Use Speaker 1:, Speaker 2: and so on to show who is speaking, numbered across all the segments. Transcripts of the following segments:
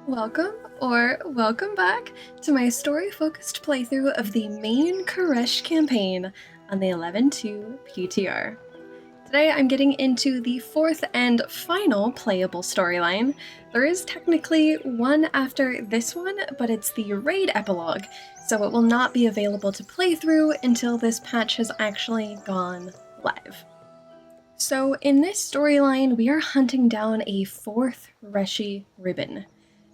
Speaker 1: Welcome, or welcome back, to my story-focused playthrough of the main Koresh campaign on the 11.2 PTR. Today I'm getting into the fourth and final playable storyline. There is technically one after this one, but it's the raid epilogue, so it will not be available to play through until this patch has actually gone live. So in this storyline, we are hunting down a fourth Reshii Ribbon,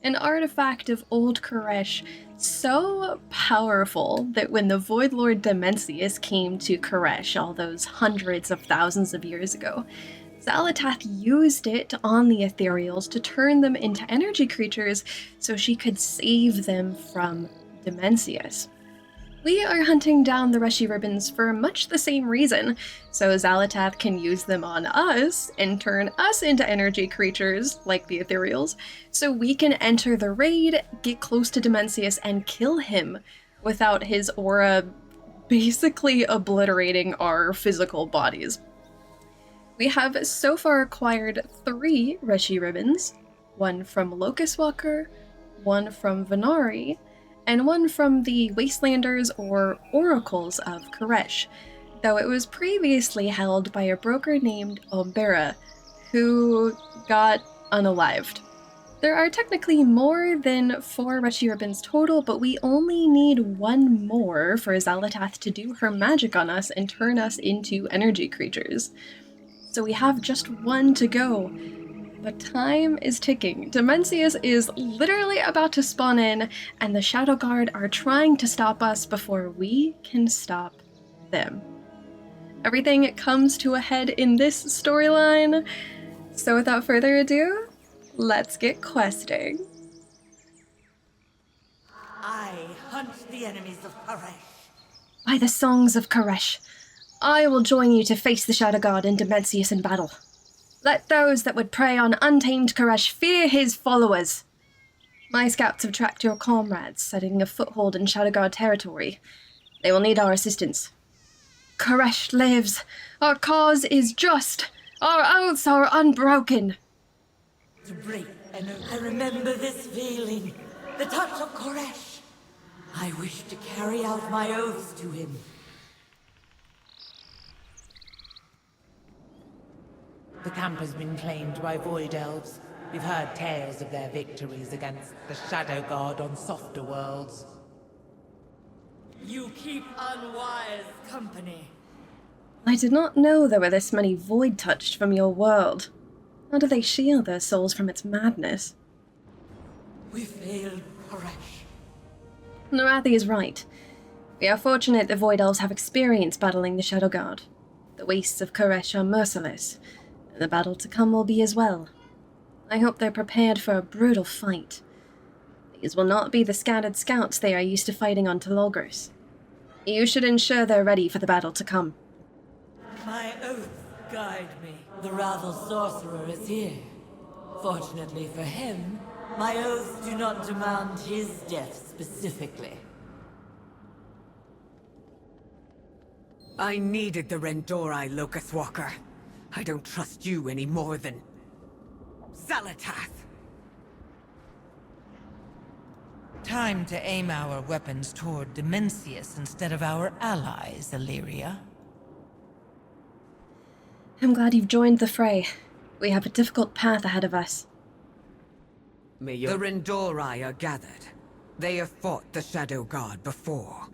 Speaker 1: an artifact of old Koresh so powerful that when the Void Lord Dimensius came to Koresh all those hundreds of thousands of years ago, Xal'atath used it on the ethereals to turn them into energy creatures so she could save them from Dimensius. We are hunting down the Reshii Ribbons for much the same reason, so Xal'atath can use them on us and turn us into energy creatures, like the ethereals, so we can enter the raid, get close to Dimensius, and kill him without his aura basically obliterating our physical bodies. We have so far acquired 3 Reshii Ribbons, one from Locus-Walker, one from Venari, and one from the Wastelanders or Oracles of Koresh, though it was previously held by a broker named Ombera, who got unalived. There are technically more than 4 Reshii Ribbons total, but we only need one more for Xal'atath to do her magic on us and turn us into energy creatures. So we have just one to go. But time is ticking. Dimensius is literally about to spawn in, and the Shadowguard are trying to stop us before we can stop them. Everything comes to a head in this storyline, so without further ado, let's get questing.
Speaker 2: I hunt the enemies of Koresh.
Speaker 1: By the songs of Koresh, I will join you to face the Shadowguard and Dimensius in battle. Let those that would prey on untamed Koresh fear his followers. My scouts have tracked your comrades, setting a foothold in Shadowguard territory. They will need our assistance. Koresh lives. Our cause is just. Our oaths are unbroken.
Speaker 2: To break an oath. I remember this feeling. The touch of Koresh. I wish to carry out my oaths to him.
Speaker 3: The camp has been claimed by Void Elves. We've heard tales of their victories against the Shadowguard on softer worlds.
Speaker 2: You keep unwise company.
Speaker 1: I did not know there were this many void touched from your world. How do they shield their souls from its madness?
Speaker 2: We failed Koresh.
Speaker 1: Narathi is right. We are fortunate the Void Elves have experience battling the Shadowguard. The wastes of Koresh are merciless. The battle to come will be as well. I hope they're prepared for a brutal fight. These will not be the scattered scouts they are used to fighting on Telogros. You should ensure they're ready for the battle to come.
Speaker 2: My oaths guide me. The Ravel sorcerer is here. Fortunately for him, my oaths do not demand his death specifically.
Speaker 4: I needed the Rendori, Locus-Walker. I don't trust you any more than Xal'atath.
Speaker 5: Time to aim our weapons toward Dimensius instead of our allies, Alleria.
Speaker 1: I'm glad you've joined the fray. We have a difficult path ahead of us.
Speaker 4: The Rendori are gathered. They have fought the Shadowguard before.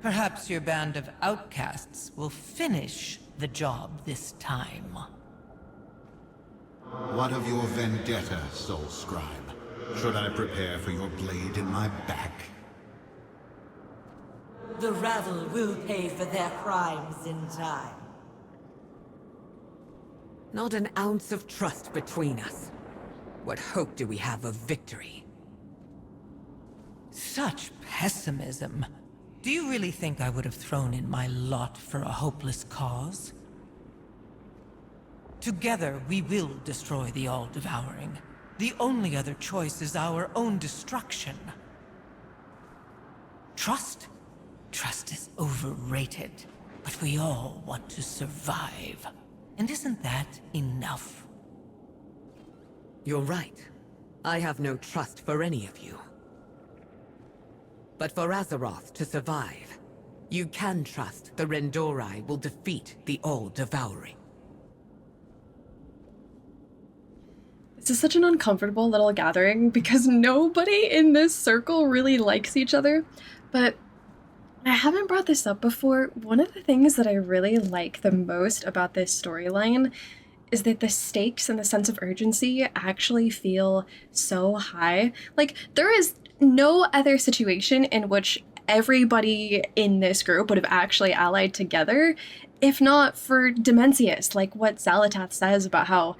Speaker 5: Perhaps your band of outcasts will finish the job this time.
Speaker 6: What of your vendetta, Soul Scribe? Should I prepare for your blade in my back?
Speaker 2: The Ravel will pay for their crimes in time.
Speaker 4: Not an ounce of trust between us. What hope do we have of victory?
Speaker 5: Such pessimism. Do you really think I would have thrown in my lot for a hopeless cause? Together, we will destroy the All-Devouring. The only other choice is our own destruction. Trust? Trust is overrated, but we all want to survive. And isn't that enough?
Speaker 4: You're right. I have no trust for any of you. But for Azeroth to survive, you can trust the Rendori will defeat the All-Devouring.
Speaker 1: This is such an uncomfortable little gathering because nobody in this circle really likes each other, but I haven't brought this up before. One of the things that I really like the most about this storyline is that the stakes and the sense of urgency actually feel so high. Like, there is no other situation in which everybody in this group would have actually allied together, if not for Dimensius, like what Xal'atath says about how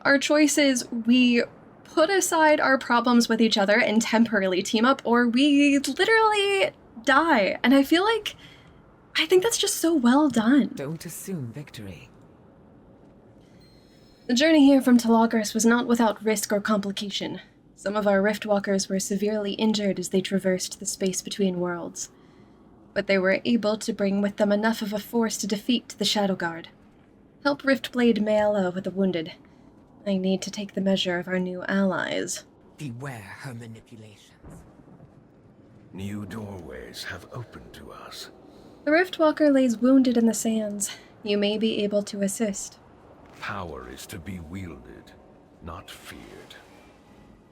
Speaker 1: our choices, we put aside our problems with each other and temporarily team up, or we literally die. And I think that's just so well done.
Speaker 4: Don't assume victory.
Speaker 1: The journey here from Talagris was not without risk or complication. Some of our Riftwalkers were severely injured as they traversed the space between worlds. But they were able to bring with them enough of a force to defeat the Shadowguard. Help Riftblade Mayala with the wounded. I need to take the measure of our new allies.
Speaker 4: Beware her manipulations.
Speaker 7: New doorways have opened to us.
Speaker 1: The Riftwalker lays wounded in the sands. You may be able to assist.
Speaker 7: Power is to be wielded, not feared.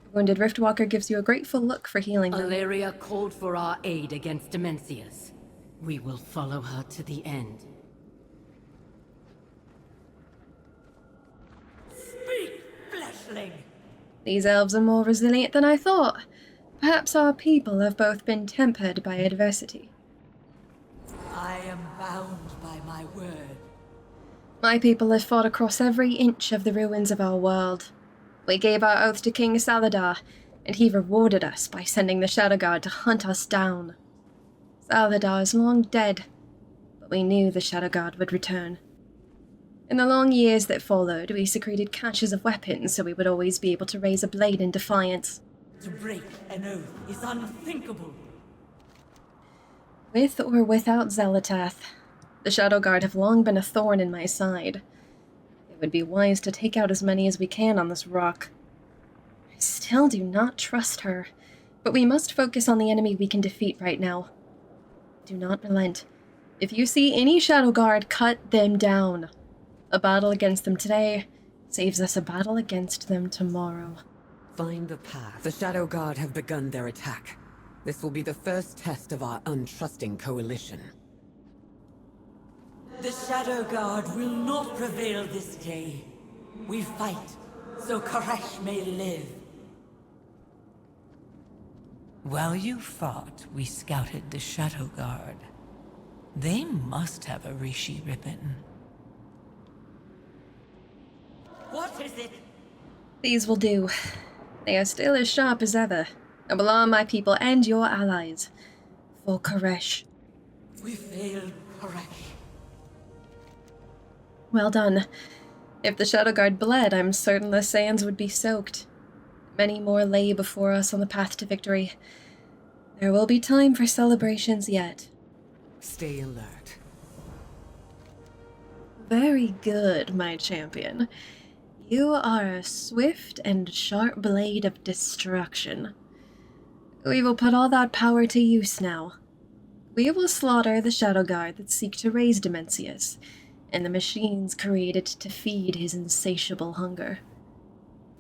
Speaker 1: The wounded Riftwalker gives you a grateful look for healing them.
Speaker 8: Alleria called for our aid against Dimensius. We will follow her to the end.
Speaker 2: Speak, fleshling!
Speaker 1: These elves are more resilient than I thought. Perhaps our people have both been tempered by adversity.
Speaker 2: I am bound by my word.
Speaker 1: My people have fought across every inch of the ruins of our world. We gave our oath to King Saladar, and he rewarded us by sending the Shadowguard to hunt us down. Saladar is long dead, but we knew the Shadowguard would return. In the long years that followed, we secreted caches of weapons so we would always be able to raise a blade in defiance.
Speaker 2: To break an oath is unthinkable.
Speaker 1: With or without Xal'atath, the Shadowguard have long been a thorn in my side. It would be wise to take out as many as we can on this rock. I still do not trust her, but we must focus on the enemy we can defeat right now. Do not relent. If you see any Shadowguard, cut them down. A battle against them today saves us a battle against them tomorrow.
Speaker 4: Find the path. The Shadowguard have begun their attack. This will be the first test of our untrusting coalition.
Speaker 2: The Shadowguard will not prevail this day. We fight, so Koresh may live.
Speaker 5: While you fought, we scouted the Shadowguard. They must have a Reshii Ribbon.
Speaker 2: What is it?
Speaker 1: These will do. They are still as sharp as ever. I will arm my people and your allies. For Koresh.
Speaker 2: We failed Koresh.
Speaker 1: Well done. If the Shadowguard bled, I'm certain the sands would be soaked. Many more lay before us on the path to victory. There will be time for celebrations yet.
Speaker 4: Stay alert.
Speaker 1: Very good, my champion. You are a swift and sharp blade of destruction. We will put all that power to use now. We will slaughter the Shadowguard that seek to raise Dimensius, and the machines created to feed his insatiable hunger.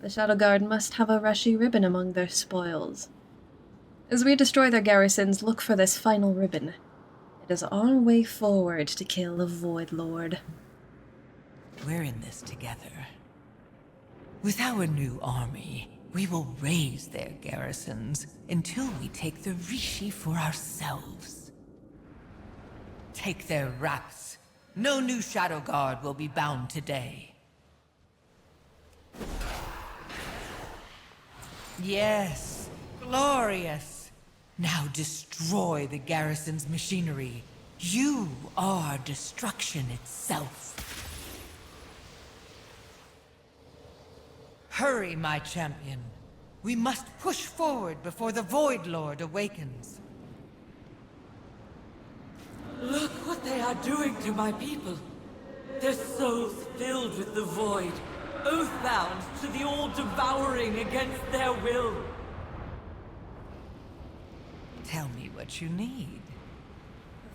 Speaker 1: The Shadowguard must have a Reshii Ribbon among their spoils. As we destroy their garrisons, look for this final ribbon. It is our way forward to kill the Void Lord.
Speaker 5: We're in this together. With our new army, we will raise their garrisons until we take the Reshii for ourselves. Take their wraps. No new Shadowguard will be bound today. Yes, glorious. Now destroy the garrison's machinery. You are destruction itself. Hurry, my champion. We must push forward before the Void Lord awakens.
Speaker 2: Look what they are doing to my people. Their souls filled with the void. oathbound to the all-devouring against their will.
Speaker 5: Tell me what you need.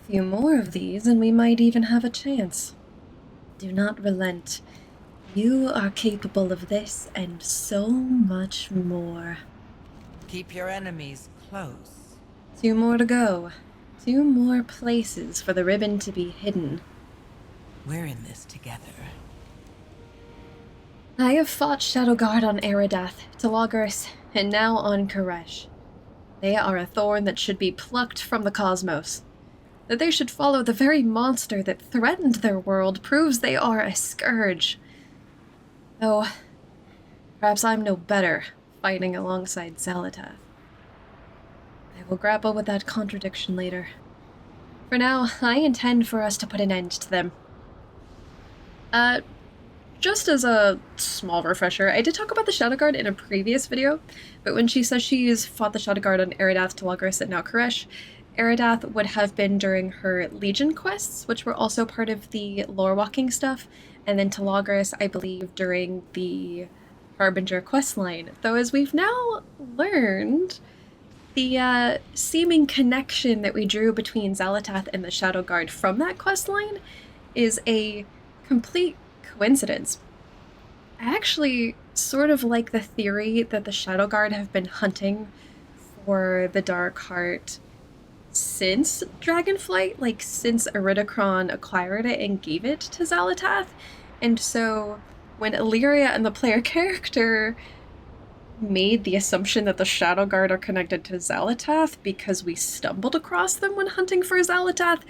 Speaker 1: A few more of these, and we might even have a chance. Do not relent. You are capable of this and so much more.
Speaker 5: Keep your enemies close.
Speaker 1: 2 more to go. 2 more places for the ribbon to be hidden.
Speaker 5: We're in this together.
Speaker 1: I have fought Shadowguard on Xal'atath, Locus, and now on Koresh. They are a thorn that should be plucked from the cosmos. That they should follow the very monster that threatened their world proves they are a scourge. Though, perhaps I'm no better fighting alongside Xal'atath. I will grapple with that contradiction later. For now, I intend for us to put an end to them. Just as a small refresher, I did talk about the Shadowguard in a previous video, but when she says she's fought the Shadowguard on Xal'atath, Locus, and now Koresh, Xal'atath would have been during her Legion quests, which were also part of the lore-walking stuff, and then to Locus, I believe, during the Harbinger questline. Though as we've now learned, the seeming connection that we drew between Xal'atath and the Shadowguard from that questline is a complete coincidence. I actually sort of like the theory that the Shadowguard have been hunting for the Dark Heart since Dragonflight, like since Iridikron acquired it and gave it to Xal'atath. And so when Alleria and the player character made the assumption that the Shadowguard are connected to Xal'atath because we stumbled across them when hunting for Xal'atath,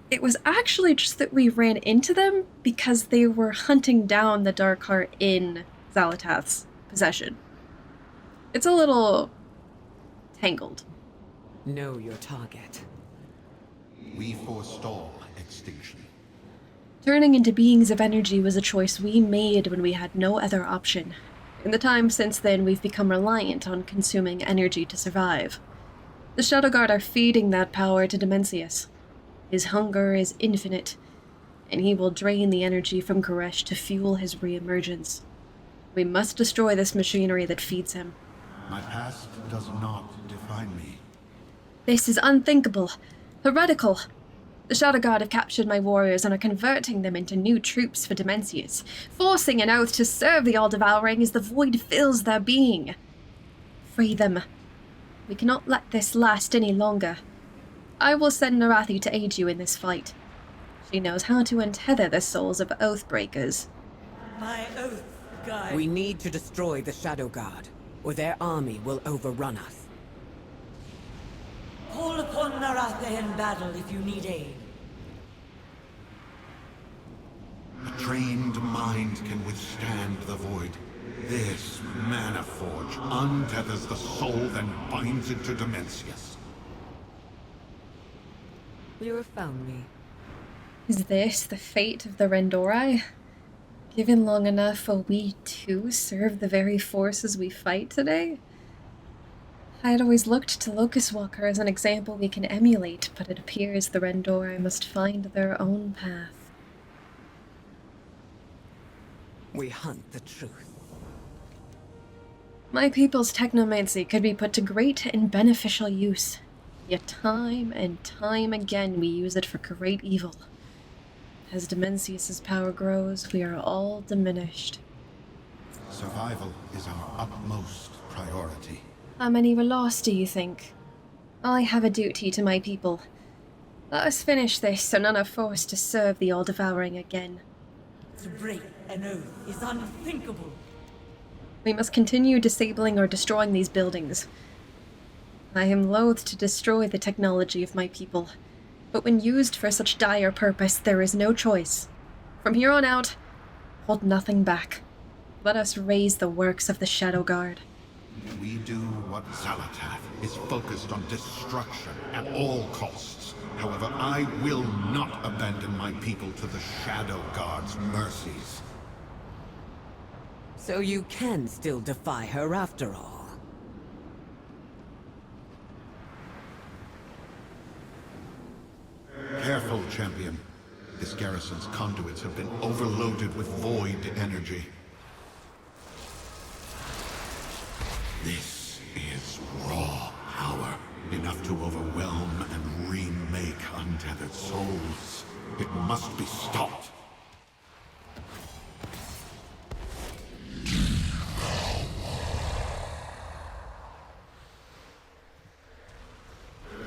Speaker 1: it was actually just that we ran into them because they were hunting down the Dark Heart in Xal'atath's possession. It's a little tangled.
Speaker 4: Know your target.
Speaker 6: We forestall extinction.
Speaker 1: Turning into beings of energy was a choice we made when we had no other option. In the time since then, we've become reliant on consuming energy to survive. The Shadowguard are feeding that power to Dimensius. His hunger is infinite, and he will drain the energy from Koresh to fuel his re-emergence. We must destroy this machinery that feeds him.
Speaker 6: My past does not define me.
Speaker 1: This is unthinkable, heretical. The Shadowguard have captured my warriors and are converting them into new troops for Dimensius, forcing an oath to serve the All-Devouring as the void fills their being. Free them. We cannot let this last any longer. I will send Narathi to aid you in this fight. She knows how to untether the souls of Oathbreakers.
Speaker 2: My oath guide.
Speaker 4: We need to destroy the Shadowguard, or their army will overrun us.
Speaker 2: Call upon Narathi in battle if you need aid.
Speaker 6: A trained mind can withstand the void. This mana forge untethers the soul, then binds it to Dimensius.
Speaker 4: You have found me.
Speaker 1: Is this the fate of the Rendori? Given long enough, will we too serve the very forces we fight today? I had always looked to Locus-Walker as an example we can emulate, but it appears the Rendori must find their own path.
Speaker 4: We hunt the truth.
Speaker 1: My people's technomancy could be put to great and beneficial use. Yet time and time again we use it for great evil. As Dimensius' power grows, we are all diminished.
Speaker 6: Survival is our utmost priority.
Speaker 1: How many were lost, do you think? I have a duty to my people. Let us finish this so none are forced to serve the All-Devouring again.
Speaker 2: To break an oath is unthinkable.
Speaker 1: We must continue disabling or destroying these buildings. I am loath to destroy the technology of my people, but when used for such dire purpose, there is no choice. From here on out, hold nothing back. Let us raise the works of the Shadowguard.
Speaker 6: We do what Xal'atath is focused on destruction at all costs. However, I will not abandon my people to the Shadowguard's mercies.
Speaker 4: So you can still defy her after all.
Speaker 6: Careful, champion. This garrison's conduits have been overloaded with void energy. This is raw power, enough to overwhelm and remake untethered souls. It must be stopped.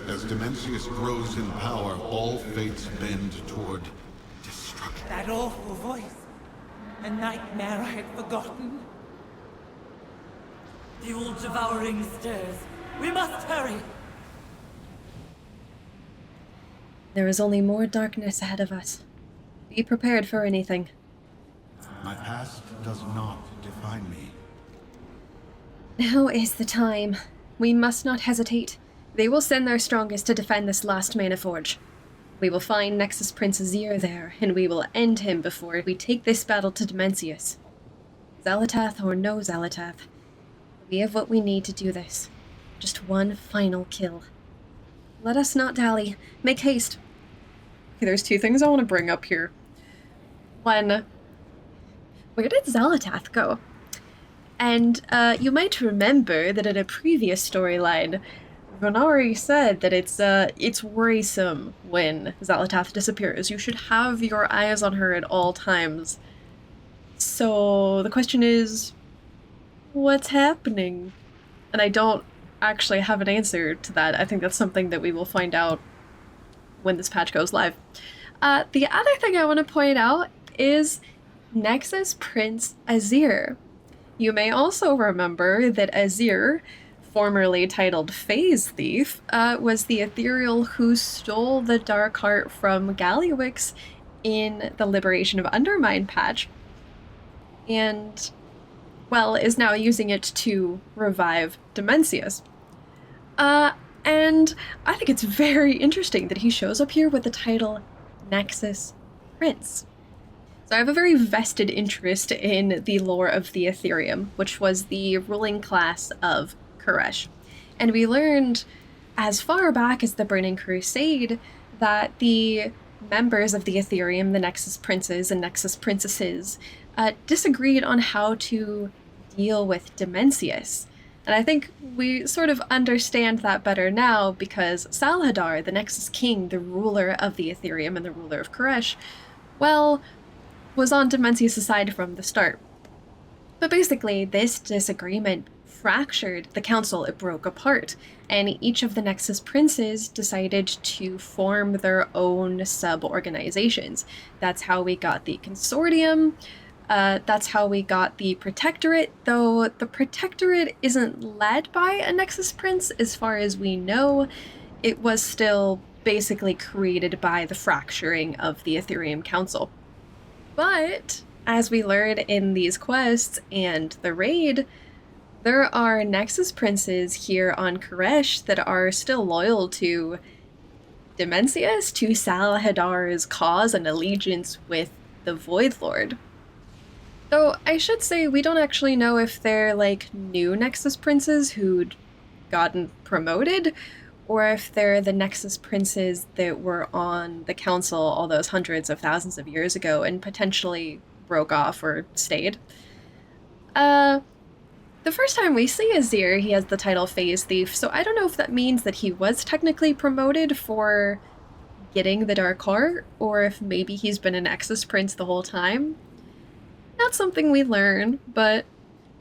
Speaker 6: As Dimensius grows in power, all fates bend toward destruction.
Speaker 3: That awful voice. A nightmare I had forgotten.
Speaker 2: The all-devouring stirs. We must hurry!
Speaker 1: There is only more darkness ahead of us. Be prepared for anything.
Speaker 6: My past does not define me.
Speaker 1: Now is the time. We must not hesitate. They will send their strongest to defend this last Mana Forge. We will find Nexus Prince Azir there, and we will end him before we take this battle to Dimensius. Xal'atath or no Xal'atath, we have what we need to do this. Just one final kill. Let us not dally. Make haste. Okay, there's two things I want to bring up here. One, where did Xal'atath go? And you might remember that in a previous storyline, Venari said that it's worrisome when Xal'atath disappears. You should have your eyes on her at all times. So the question is, what's happening? And I don't actually have an answer to that. I think that's something that we will find out when this patch goes live. The other thing I want to point out is Nexus Prince Azir. You may also remember that Azir, formerly titled Phase Thief, was the ethereal who stole the Dark Heart from Galliwix in the Liberation of Undermine patch, and, well, is now using it to revive Dimensius. And I think it's very interesting that he shows up here with the title Nexus Prince. So I have a very vested interest in the lore of the Ethereum, which was the ruling class of Koresh. And we learned as far back as the Burning Crusade that the members of the Ethereum, the Nexus Princes and Nexus Princesses, disagreed on how to deal with Dimensius. And I think we sort of understand that better now because Salhadar, the Nexus King, the ruler of the Ethereum and the ruler of Koresh, well, was on Dimensius' side from the start. But basically, this disagreement fractured the council. It broke apart, and each of the Nexus Princes decided to form their own sub-organizations. That's how we got the Consortium. That's how we got the Protectorate, though the Protectorate isn't led by a Nexus Prince as far as we know. It was still basically created by the fracturing of the Ethereum Council. But, as we learn in these quests and the raid, there are Nexus Princes here on Koresh that are still loyal to Dimensius, to Salhadar's cause and allegiance with the Void Lord. Though I should say we don't actually know if they're like new Nexus Princes who'd gotten promoted, or if they're the Nexus Princes that were on the council all those hundreds of thousands of years ago and potentially broke off or stayed. The first time we see Azir, he has the title Phase Thief, so I don't know if that means that he was technically promoted for getting the Dark Heart, or if maybe he's been a Nexus Prince the whole time. Not something we learn, but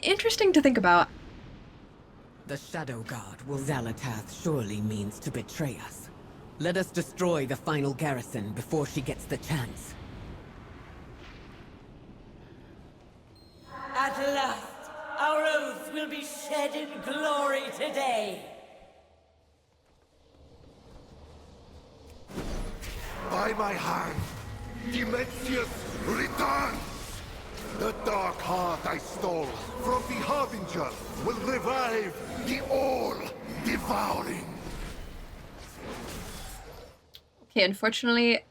Speaker 1: interesting to think about.
Speaker 4: The Shadowguard will Xal'atath surely means to betray us. Let us destroy the final garrison before she gets the chance.
Speaker 2: At last, our oaths will be shed in glory today.
Speaker 9: By my hand, Dimensius returns! The Dark Heart I stole from the Harbinger will revive the all-devouring.
Speaker 1: Okay, unfortunately,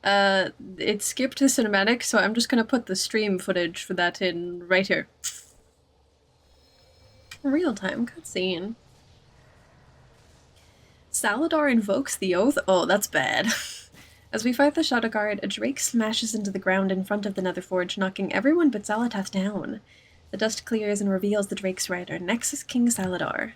Speaker 1: it skipped the cinematic, so I'm just gonna put the stream footage for that in right here. Real-time cutscene. Salhadar invokes the oath? Oh, that's bad. As we fight the Shadowguard, a drake smashes into the ground in front of the Nether Forge, knocking everyone but Xal'atath down. The dust clears and reveals the Drake's rider, Nexus King Xal'atath.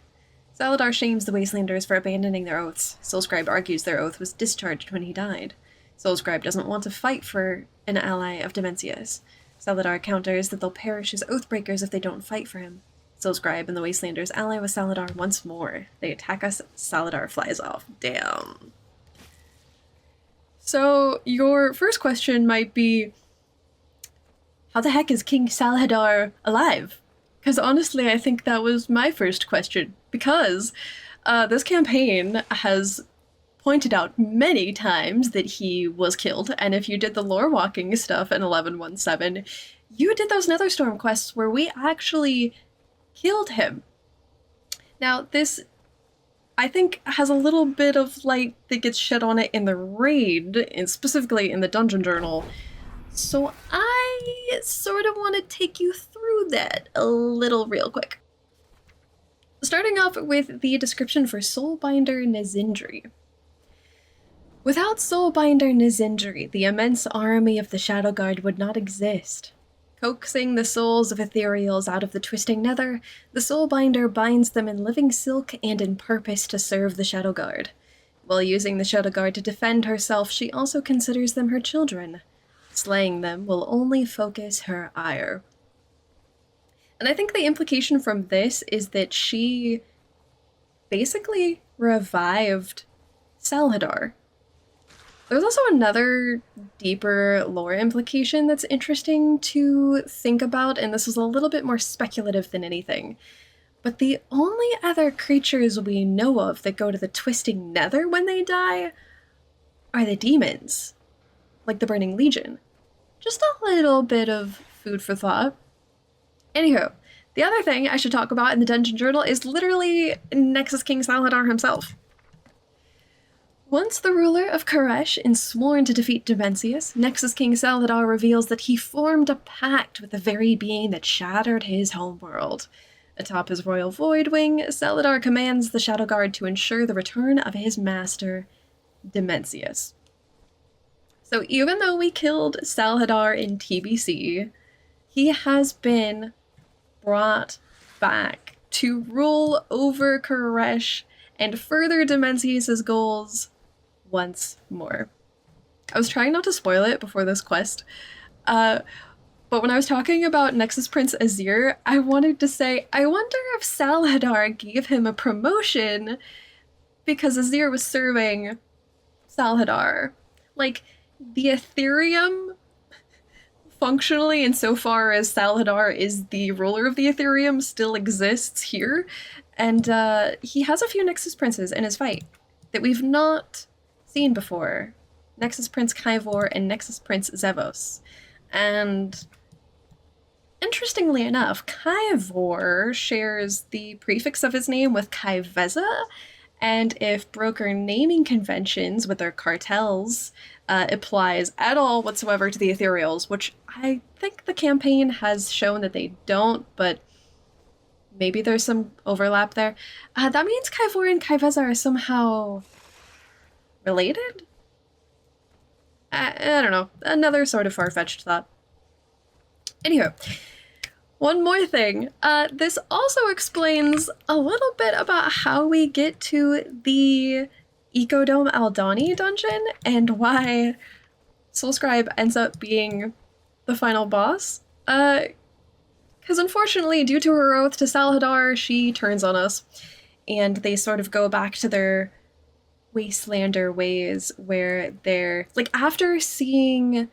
Speaker 1: Xal'atath shames the Wastelanders for abandoning their oaths. Soulscribe argues their oath was discharged when he died. Soulscribe doesn't want to fight for an ally of Dimensius. Xal'atath counters that they'll perish as Oathbreakers if they don't fight for him. Soulscribe and the Wastelanders ally with Xal'atath once more. They attack us, Xal'atath flies off. Damn. So, your first question might be, how the heck is King Xal'atath alive? Because honestly, I think that was my first question. Because this campaign has pointed out many times that he was killed, and if you did the lore walking stuff in 1117, you did those Netherstorm quests where we actually killed him. Now, this, I think, has a little bit of light that gets shed on it in the raid, and specifically in the dungeon journal. So I sort of want to take you through that a little real quick. Starting off with the description for Soulbinder Nizindri. Without Soulbinder Nizindri, the immense army of the Shadowguard would not exist. Coaxing the souls of ethereals out of the twisting nether, the Soulbinder binds them in living silk and in purpose to serve the Shadowguard. While using the Shadowguard to defend herself, she also considers them her children. Slaying them will only focus her ire. And I think the implication from this is that she basically revived Xal'atath. There's also another deeper lore implication that's interesting to think about, and this is a little bit more speculative than anything. But the only other creatures we know of that go to the twisting nether when they die are the demons, like the Burning Legion. Just a little bit of food for thought. Anywho, the other thing I should talk about in the Dungeon Journal is literally Nexus King Xal'atath himself. Once the ruler of Koresh and sworn to defeat Dimensius, Nexus King Xal'atath reveals that he formed a pact with the very being that shattered his homeworld. Atop his royal Voidwing, Xal'atath commands the Shadowguard to ensure the return of his master, Dimensius. So even though we killed Xal'atath in TBC, he has been brought back to rule over Koresh and further Dimensius' goals once more. I was trying not to spoil it before this quest, but when I was talking about Nexus Prince Azir, I wanted to say, I wonder if Xal'atath gave him a promotion because Azir was serving Xal'atath. Like, the Ethereum, functionally, insofar as Xal'atath is the ruler of the Ethereum, still exists here, and he has a few Nexus Princes in his fight that we've not seen before. Nexus Prince Kaivor and Nexus Prince Zevos. And interestingly enough, Kaivor shares the prefix of his name with Kaiveza, and if broker naming conventions with their cartels applies at all whatsoever to the Ethereals, which I think the campaign has shown that they don't, but maybe there's some overlap there. That means Kaivor and Kaiveza are somehow related? I don't know. Another sort of far-fetched thought. Anywho, one more thing. This also explains a little bit about how we get to the Ecodome Aldani dungeon and why Soulscribe ends up being the final boss. Because unfortunately, due to her oath to Xal'atath, she turns on us, and they sort of go back to their Wastelander ways where they're, like, after seeing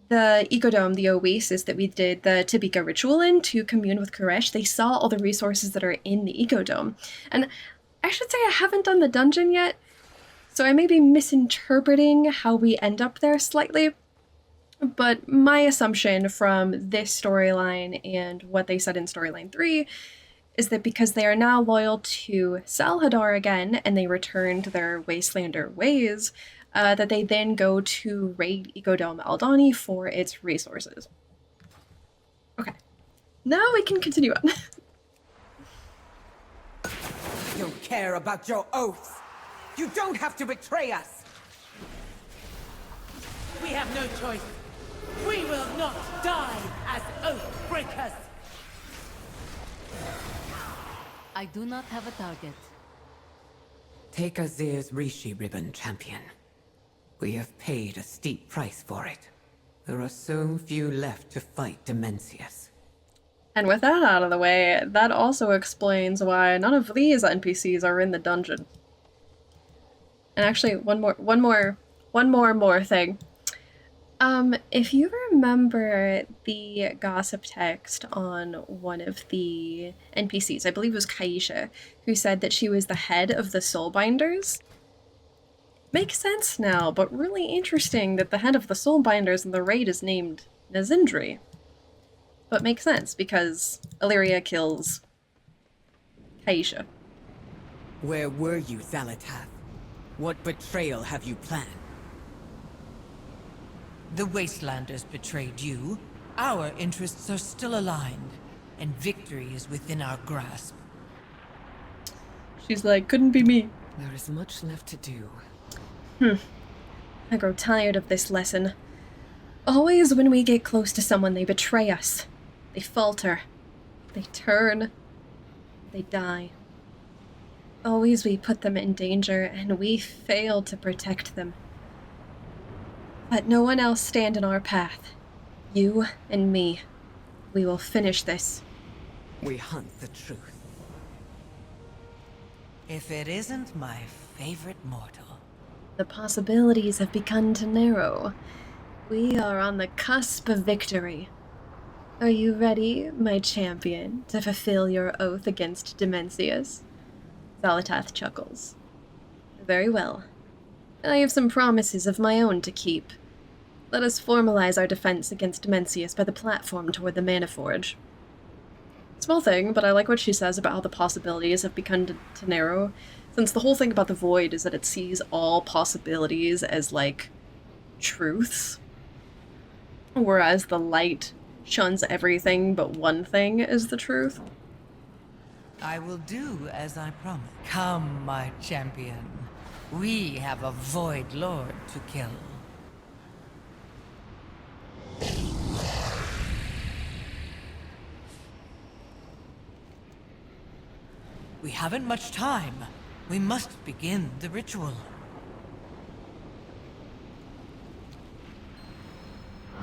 Speaker 1: the Ecodome, the oasis that we did the Tibika ritual in to commune with Koresh, they saw all the resources that are in the Ecodome. And I should say I haven't done the dungeon yet, so I may be misinterpreting how we end up there slightly, but my assumption from this storyline and what they said in Storyline 3 is that because they are now loyal to Xal'atath again, and they return to their Wastelander ways, that they then go to raid Ecodome Aldani for its resources. Okay, now we can continue on.
Speaker 4: I don't care about your oaths. You don't have to betray us.
Speaker 3: We have no choice. We will not die as oath breakers.
Speaker 8: I do not have a target.
Speaker 4: Take Azir's Reshii Ribbon, champion. We have paid a steep price for it. There are so few left to fight Dimensius.
Speaker 1: And with that out of the way, that also explains why none of these NPCs are in the dungeon. And actually, one more thing. If you remember the gossip text on one of the NPCs, I believe it was Kaisha, who said that she was the head of the Soulbinders. Makes sense now, but really interesting that the head of the Soulbinders in the raid is named Nazindri. But makes sense, because Alleria kills Kaisha.
Speaker 4: Where were you, Xal'atath? What betrayal have you planned?
Speaker 5: The Wastelanders betrayed you. Our interests are still aligned, and victory is within our grasp.
Speaker 1: She's like, couldn't be me.
Speaker 4: There is much left to do.
Speaker 1: I grow tired of this lesson. Always when we get close to someone, they betray us. They falter. They turn. They die. Always we put them in danger, and we fail to protect them. Let no one else stand in our path. You and me. We will finish this.
Speaker 4: We hunt the truth.
Speaker 5: If it isn't my favorite mortal.
Speaker 1: The possibilities have begun to narrow. We are on the cusp of victory. Are you ready, my champion, to fulfill your oath against Dimensius? Xal'atath chuckles. Very well. I have some promises of my own to keep. Let us formalize our defense against Dimensius by the platform toward the Mana Forge. Small thing, but I like what she says about how the possibilities have begun to narrow, since the whole thing about the Void is that it sees all possibilities as, like, truths, whereas the light shuns everything but one thing as the truth.
Speaker 5: I will do as I promised. Come, my champion. We have a Void Lord to kill. We haven't much time. We must begin the ritual.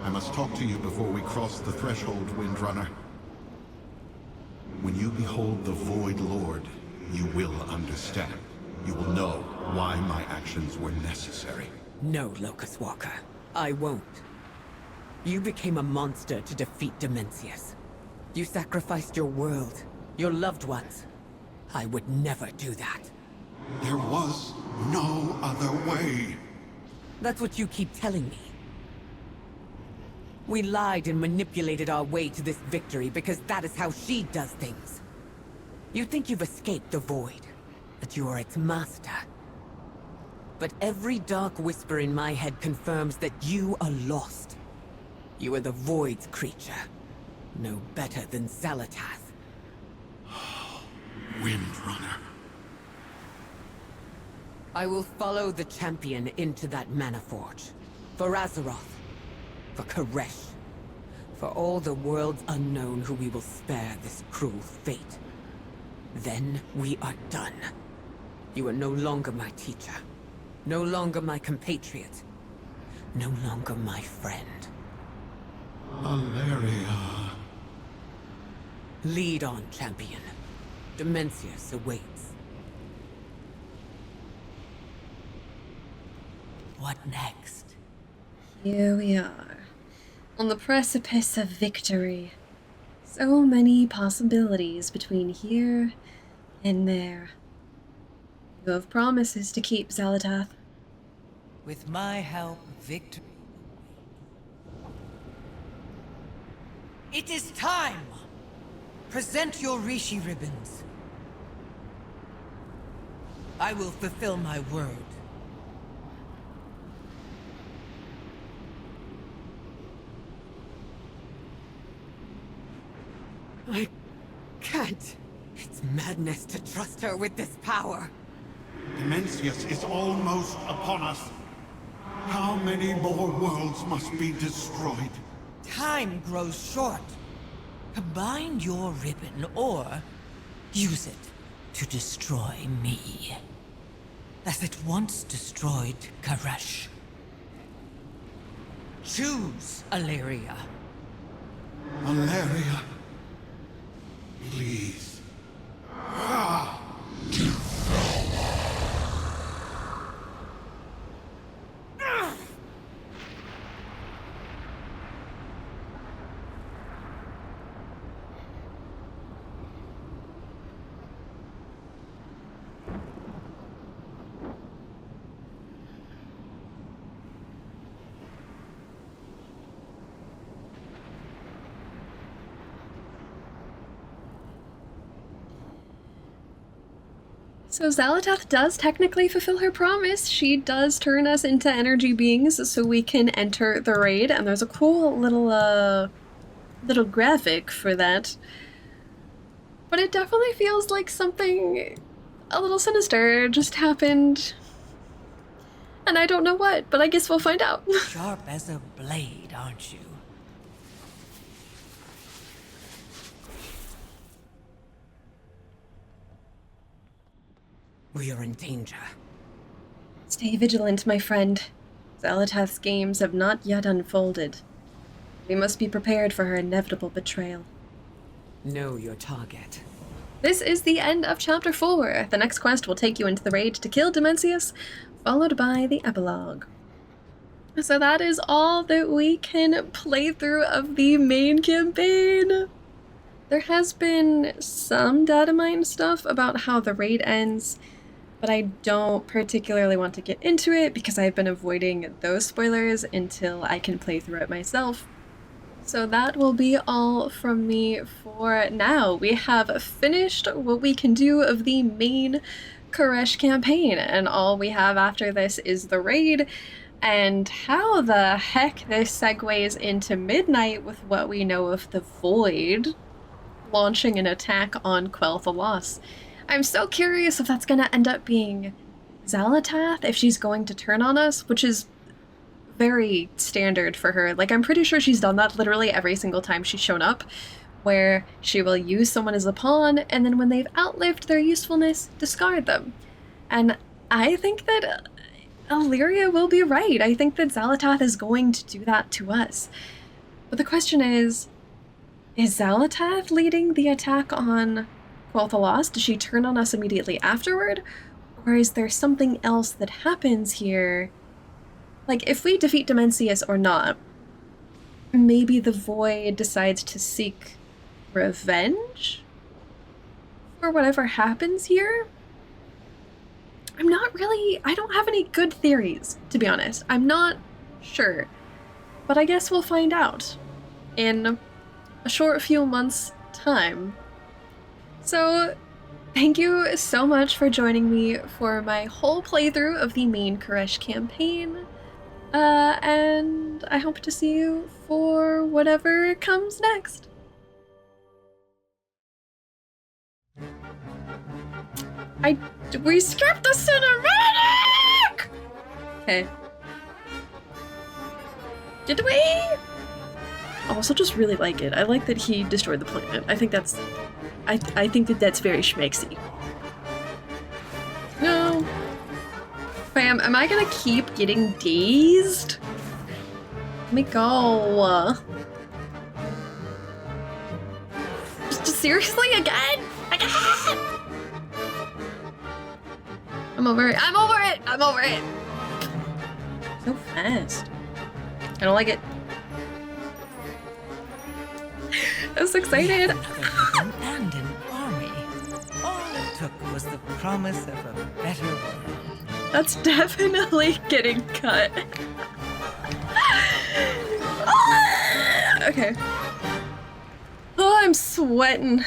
Speaker 6: I must talk to you before we cross the threshold, Windrunner. When you behold the Void Lord, you will understand. You will know why my actions were necessary.
Speaker 4: No, Locus-Walker. I won't. You became a monster to defeat Dimensius. You sacrificed your world, your loved ones. I would never do that.
Speaker 6: There was no other way.
Speaker 4: That's what you keep telling me. We lied and manipulated our way to this victory because that is how she does things. You think you've escaped the Void, that you are its master. But every dark whisper in my head confirms that you are lost. You are the Void's creature. No better than Xal'atath.
Speaker 6: Windrunner.
Speaker 4: I will follow the champion into that Mana Forge. For Azeroth. For Koresh. For all the worlds unknown who we will spare this cruel fate. Then we are done. You are no longer my teacher. No longer my compatriot. No longer my friend.
Speaker 6: Alleria.
Speaker 4: Lead on, champion. Dimensius awaits.
Speaker 5: What next?
Speaker 1: Here we are, on the precipice of victory. So many possibilities between here and there. You have promises to keep, Xal'atath.
Speaker 5: With my help, victory. It is time! Present your Reshii Ribbons. I will fulfill my word.
Speaker 4: I can't. It's madness to trust her with this power.
Speaker 6: Dimensius is almost upon us. How many more worlds must be destroyed?
Speaker 5: Time grows short. Combine your ribbon or use it to destroy me, as it once destroyed Koresh. Choose, Alleria.
Speaker 6: Alleria. Please.
Speaker 1: So Xal'atath does technically fulfill her promise. She does turn us into energy beings so we can enter the raid, and there's a cool little graphic for that. But it definitely feels like something a little sinister just happened. And I don't know what, but I guess we'll find out.
Speaker 5: Sharp as a blade, aren't you?
Speaker 4: We are in danger.
Speaker 1: Stay vigilant, my friend. Xal'atath's games have not yet unfolded. We must be prepared for her inevitable betrayal.
Speaker 4: Know your target.
Speaker 1: This is the end of Chapter 4. The next quest will take you into the raid to kill Dimensius, followed by the epilogue. So that is all that we can play through of the main campaign. There has been some data mine stuff about how the raid ends, but I don't particularly want to get into it because I've been avoiding those spoilers until I can play through it myself. So that will be all from me for now. We have finished what we can do of the main Koresh campaign, and all we have after this is the raid, and how the heck this segues into Midnight with what we know of the Void launching an attack on Quel'Thalas. I'm so curious if that's going to end up being Xal'atath, if she's going to turn on us, which is very standard for her. Like, I'm pretty sure she's done that literally every single time she's shown up, where she will use someone as a pawn, and then when they've outlived their usefulness, discard them. And I think that Alleria will be right. I think that Xal'atath is going to do that to us. But the question is Xal'atath leading the attack on Quel'Thalas? Does she turn on us immediately afterward? Or is there something else that happens here? Like, if we defeat Dimensius or not, maybe the Void decides to seek revenge for whatever happens here? I don't have any good theories, to be honest. I'm not sure. But I guess we'll find out in a short few months' time. So, thank you so much for joining me for my whole playthrough of the main Koresh campaign. And I hope to see you for whatever comes next. We skipped the cinematic! Okay. Did we? I also just really like it. I like that he destroyed the planet. I think that's... I think that that's very schmexy. No. Fam, am I gonna keep getting dazed? Let me go. Just seriously? Again? I'm over it. I'm over it! I'm over it! So fast. I don't like it. I'm so excited.
Speaker 5: And an army. All it took was the promise of a better world.
Speaker 1: That's definitely getting cut. Okay. Oh, I'm sweating.